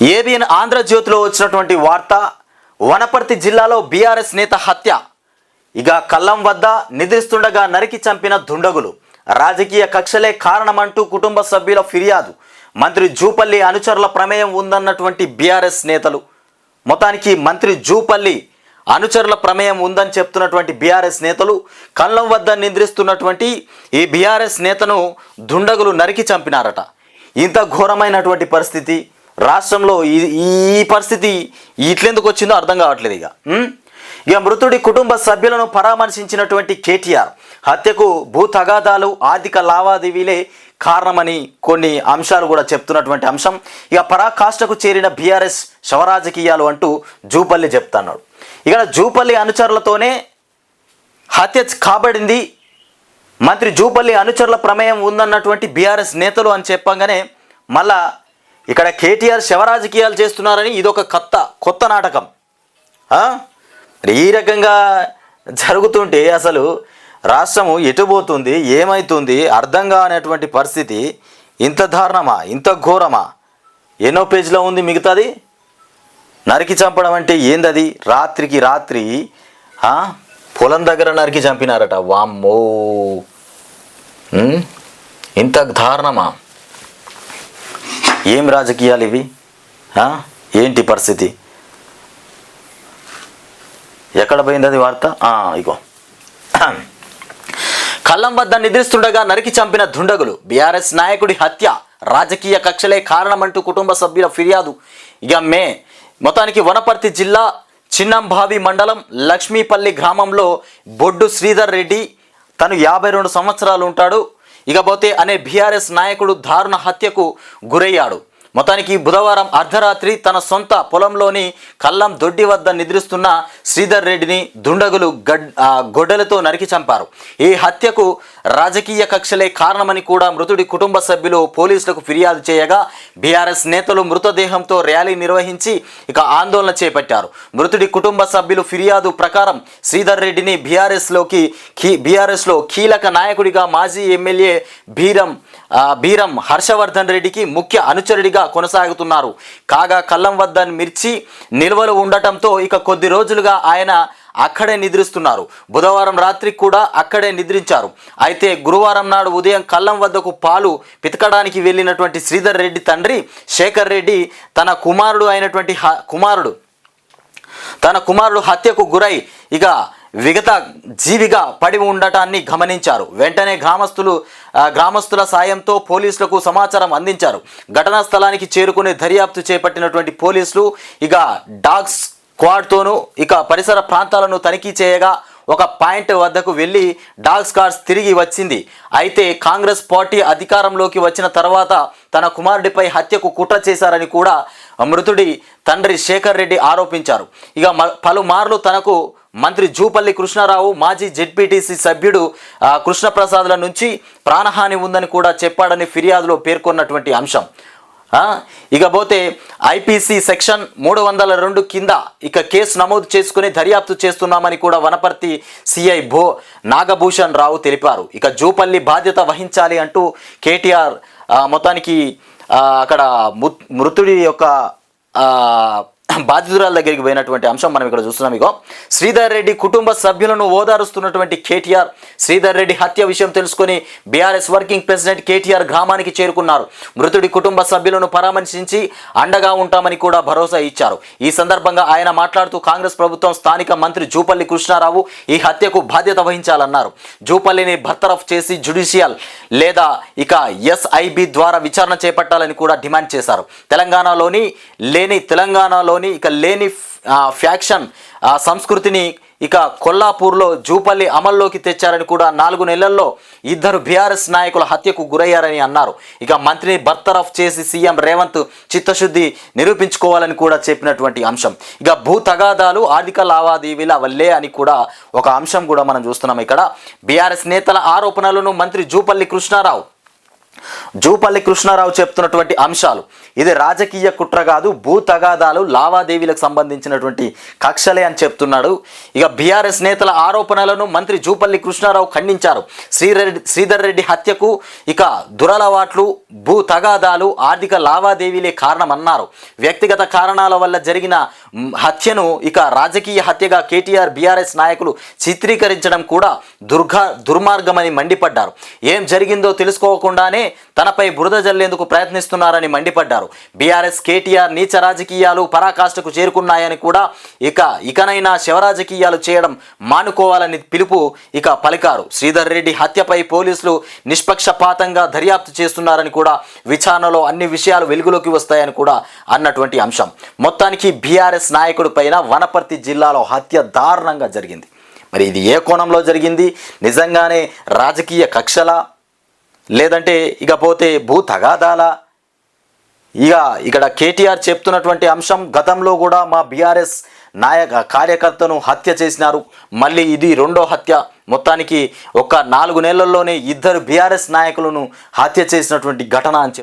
ABN ఆంధ్రజ్యోతిలో వచ్చినటువంటి వార్త, వనపర్తి జిల్లాలో బీఆర్ఎస్ నేత హత్య. ఇక కల్లం వద్ద నిద్రిస్తుండగా నరికి చంపిన దుండగులు, రాజకీయ కక్షలే కారణమంటూ కుటుంబ సభ్యుల ఫిర్యాదు. మంత్రి జూపల్లి అనుచరుల ప్రమేయం ఉందన్నటువంటి బీఆర్ఎస్ నేతలు, మొత్తానికి మంత్రి జూపల్లి అనుచరుల ప్రమేయం ఉందని చెప్తున్నటువంటి బీఆర్ఎస్ నేతలు, కల్లం వద్ద నిద్రిస్తున్నటువంటి ఈ బీఆర్ఎస్ నేతను దుండగులు నరికి చంపినారట. ఇంత ఘోరమైనటువంటి పరిస్థితి రాష్ట్రంలో ఈ పరిస్థితి ఇట్లెందుకు వచ్చిందో అర్థం కావట్లేదు. ఇక మృతుడి కుటుంబ సభ్యులను పరామర్శించినటువంటి కేటీఆర్, హత్యకు భూ తగాదాలు, ఆర్థిక లావాదేవీలే కారణమని కొన్ని అంశాలు కూడా చెప్తున్నటువంటి అంశం. ఇక పరాకాష్ఠకు చేరిన బీఆర్ఎస్ శవరాజకీయాలు అంటూ జూపల్లి చెప్తున్నాడు. ఇక జూపల్లి అనుచరులతోనే హత్య కాబడింది, మంత్రి జూపల్లి అనుచరుల ప్రమేయం ఉందన్నటువంటి బీఆర్ఎస్ నేతలు అని చెప్పగానే మళ్ళా ఇక్కడ కేటీఆర్ శవరాజకీయాలు చేస్తున్నారని ఇదొక కొత్త నాటకం. ఈ రకంగా జరుగుతుంటే అసలు రాష్ట్రము ఎటుపోతుంది, ఏమవుతుంది అర్థం కానటువంటి పరిస్థితి. ఇంత దారుణమా, ఇంత ఘోరమా? ఎన్నో పేజీలో ఉంది మిగతాది. నరికి చంపడం అంటే ఏందది? రాత్రికి రాత్రి పొలం దగ్గర నరికి చంపినారట. వామ్మో, ఇంత దారుణమా? ఏం రాజకీయాలు ఇవి? ఏంటి పరిస్థితి? ఎక్కడ పోయింది అది వార్త? ఇగో, కల్లం వద్ద నిద్రిస్తుండగా నరికి చంపిన దుండగులు, బీఆర్ఎస్ నాయకుడి హత్య, రాజకీయ కక్షలే కారణమంటూ కుటుంబ సభ్యుల ఫిర్యాదు. ఇక మొత్తానికి వనపర్తి జిల్లా చిన్నంబావి మండలం లక్ష్మీపల్లి గ్రామంలో బొడ్డు శ్రీధర్ రెడ్డి, తను 52 సంవత్సరాలు ఉంటాడు. ఇకపోతే అనే బీఆర్ఎస్ నాయకుడు దారుణ హత్యకు గురయ్యాడు. మొత్తానికి బుధవారం అర్ధరాత్రి తన సొంత పొలంలోని కల్లం దొడ్డి వద్ద నిద్రిస్తున్న శ్రీధర్ రెడ్డిని దుండగులు గొడ్డలతో నరికి చంపారు. ఈ హత్యకు రాజకీయ కక్షలే కారణమని కూడా మృతుడి కుటుంబ సభ్యులు పోలీసులకు ఫిర్యాదు చేయగా, బీఆర్ఎస్ నేతలు మృతదేహంతో ర్యాలీ నిర్వహించి ఇక ఆందోళన చేపట్టారు. మృతుడి కుటుంబ సభ్యులు ఫిర్యాదు ప్రకారం శ్రీధర్ రెడ్డిని బీఆర్ఎస్లో కీలక నాయకుడిగా మాజీ ఎమ్మెల్యే బీరం హర్షవర్ధన్ రెడ్డికి ముఖ్య అనుచరుడిగా కొనసాగుతున్నారు. కాగా కల్లం వద్ద మిర్చి నిల్వలు ఉండటంతో ఇక కొద్ది రోజులుగా ఆయన అక్కడే నిద్రిస్తున్నారు. బుధవారం రాత్రి కూడా అక్కడే నిద్రించారు. అయితే గురువారం నాడు ఉదయం కల్లం వద్దకు పాలు పితకడానికి వెళ్ళినటువంటి శ్రీధర్ రెడ్డి తండ్రి శేఖర్ రెడ్డి తన కుమారుడు హత్యకు గురై ఇక విగత జీవిగా పడి ఉండటాన్ని గమనించారు. వెంటనే గ్రామస్తుల సాయంతో పోలీసులకు సమాచారం అందించారు. ఘటనా స్థలానికి చేరుకుని దర్యాప్తు చేపట్టినటువంటి పోలీసులు ఇక డాగ్ స్క్వాడ్తోనూ ఇక పరిసర ప్రాంతాలను తనిఖీ చేయగా ఒక పాయింట్ వద్దకు వెళ్ళి డాగ్ స్క్వాడ్ తిరిగి వచ్చింది. అయితే కాంగ్రెస్ పార్టీ అధికారంలోకి వచ్చిన తర్వాత తన కుమారుడిపై హత్యకు కుట్ర చేశారని కూడా మృతుడి తండ్రి శేఖర్ రెడ్డి ఆరోపించారు. ఇక పలుమార్లు తనకు మంత్రి జూపల్లి కృష్ణారావు, మాజీ జెడ్పీటీసీ సభ్యుడు కృష్ణప్రసాద్ల నుంచి ప్రాణహాని ఉందని కూడా చెప్పాడని ఫిర్యాదులో పేర్కొన్నటువంటి అంశం. ఇకపోతే ఐపీసీ సెక్షన్ 302 కింద ఇక కేసు నమోదు చేసుకుని దర్యాప్తు చేస్తున్నామని కూడా వనపర్తి సిఐ నాగభూషణ్ రావు తెలిపారు. ఇక జూపల్లి బాధ్యత వహించాలి అంటూ కేటీఆర్ మొత్తానికి అక్కడ మృతుడి యొక్క బాధితురాల దగ్గరికి పోయినటువంటి అంశం మనం ఇక్కడ చూస్తున్నాం. ఇగో, శ్రీధర్ రెడ్డి కుటుంబ సభ్యులను ఓదారుస్తున్నటువంటి కేటీఆర్, శ్రీధర్ రెడ్డి హత్య విషయం తెలుసుకొని బీఆర్ఎస్ వర్కింగ్ ప్రెసిడెంట్ కేటీఆర్ గ్రామానికి చేరుకున్నారు. మృతుడి కుటుంబ సభ్యులను పరామర్శించి అండగా ఉంటామని కూడా భరోసా ఇచ్చారు. ఈ సందర్భంగా ఆయన మాట్లాడుతూ కాంగ్రెస్ ప్రభుత్వం స్థానిక మంత్రి జూపల్లి కృష్ణారావు ఈ హత్యకు బాధ్యత వహించాలన్నారు. జూపల్లిని బర్తరఫ్ చేసి జ్యుడిషియల్ లేదా ఇక ఎస్ఐబి ద్వారా విచారణ చేపట్టాలని కూడా డిమాండ్ చేశారు. తెలంగాణలోని లేని ఫ్యాక్షన్ సంస్కృతిని ఇక కొల్లాపూర్లో జూపల్లి అమల్లోకి తెచ్చారని కూడా 4 నెలల్లో 2 బీఆర్ఎస్ నాయకుల హత్యకు గురయ్యారని అన్నారు. ఇక మంత్రిని బర్తరఫ్ చేసి సీఎం రేవంత్ చిత్తశుద్ధి నిరూపించుకోవాలని కూడా చెప్పినటువంటి అంశం. ఇక భూ తగాదాలు, ఆర్థిక లావాదేవీల వల్లే అని కూడా ఒక అంశం కూడా మనం చూస్తున్నాం. ఇక్కడ బీఆర్ఎస్ నేతల ఆరోపణలను మంత్రి జూపల్లి కృష్ణారావు జూపల్లి కృష్ణారావు చెప్తున్నటువంటి అంశాలు ఇది రాజకీయ కుట్ర కాదు, భూ తగాదాలు లావాదేవీలకు సంబంధించినటువంటి కక్షలే అని చెప్తున్నాడు. ఇక బీఆర్ఎస్ నేతల ఆరోపణలను మంత్రి జూపల్లి కృష్ణారావు ఖండించారు. శ్రీధర్ రెడ్డి హత్యకు ఇక దురలవాట్లు, భూ తగాదాలు, ఆర్థిక లావాదేవీలే కారణమన్నారు. వ్యక్తిగత కారణాల వల్ల జరిగిన హత్యను ఇక రాజకీయ హత్యగా కేటీఆర్ బీఆర్ఎస్ నాయకులు చిత్రీకరించడం కూడా దుర్మార్గమని మండిపడ్డారు. ఏం జరిగిందో తెలుసుకోకుండానే తనపై బురద జల్లేందుకు ప్రయత్నిస్తున్నారని మండిపడ్డారు. బీఆర్ఎస్ కేటీఆర్ నీచ రాజకీయాలు పరాకాష్ఠకు చేరుకున్నాయని కూడా ఇకనైనా శవరాజకీయాలు చేయడం మానుకోవాలని పిలుపు పలికారు. శ్రీధర్ రెడ్డి హత్యపై పోలీసులు నిష్పక్షపాతంగా దర్యాప్తు చేస్తున్నారని కూడా, విచారణలో అన్ని విషయాలు వెలుగులోకి వస్తాయని కూడా అన్నటువంటి అంశం. మొత్తానికి బీఆర్ఎస్ నాయకుడి పైన వనపర్తి జిల్లాలో హత్య దారుణంగా జరిగింది. మరి ఇది ఏ కోణంలో జరిగింది? నిజంగానే రాజకీయ కక్షలా, లేదంటే ఇకపోతే భూ తగాదాలా? ఇక్కడ కేటీఆర్ చెప్తున్నటువంటి అంశం, గతంలో కూడా మా బీఆర్ఎస్ కార్యకర్తను హత్య చేసినారు, మళ్ళీ ఇది రెండో హత్య. మొత్తానికి 4 నెలల్లోనే 2 బీఆర్ఎస్ నాయకులను హత్య చేసినటువంటి ఘటన అని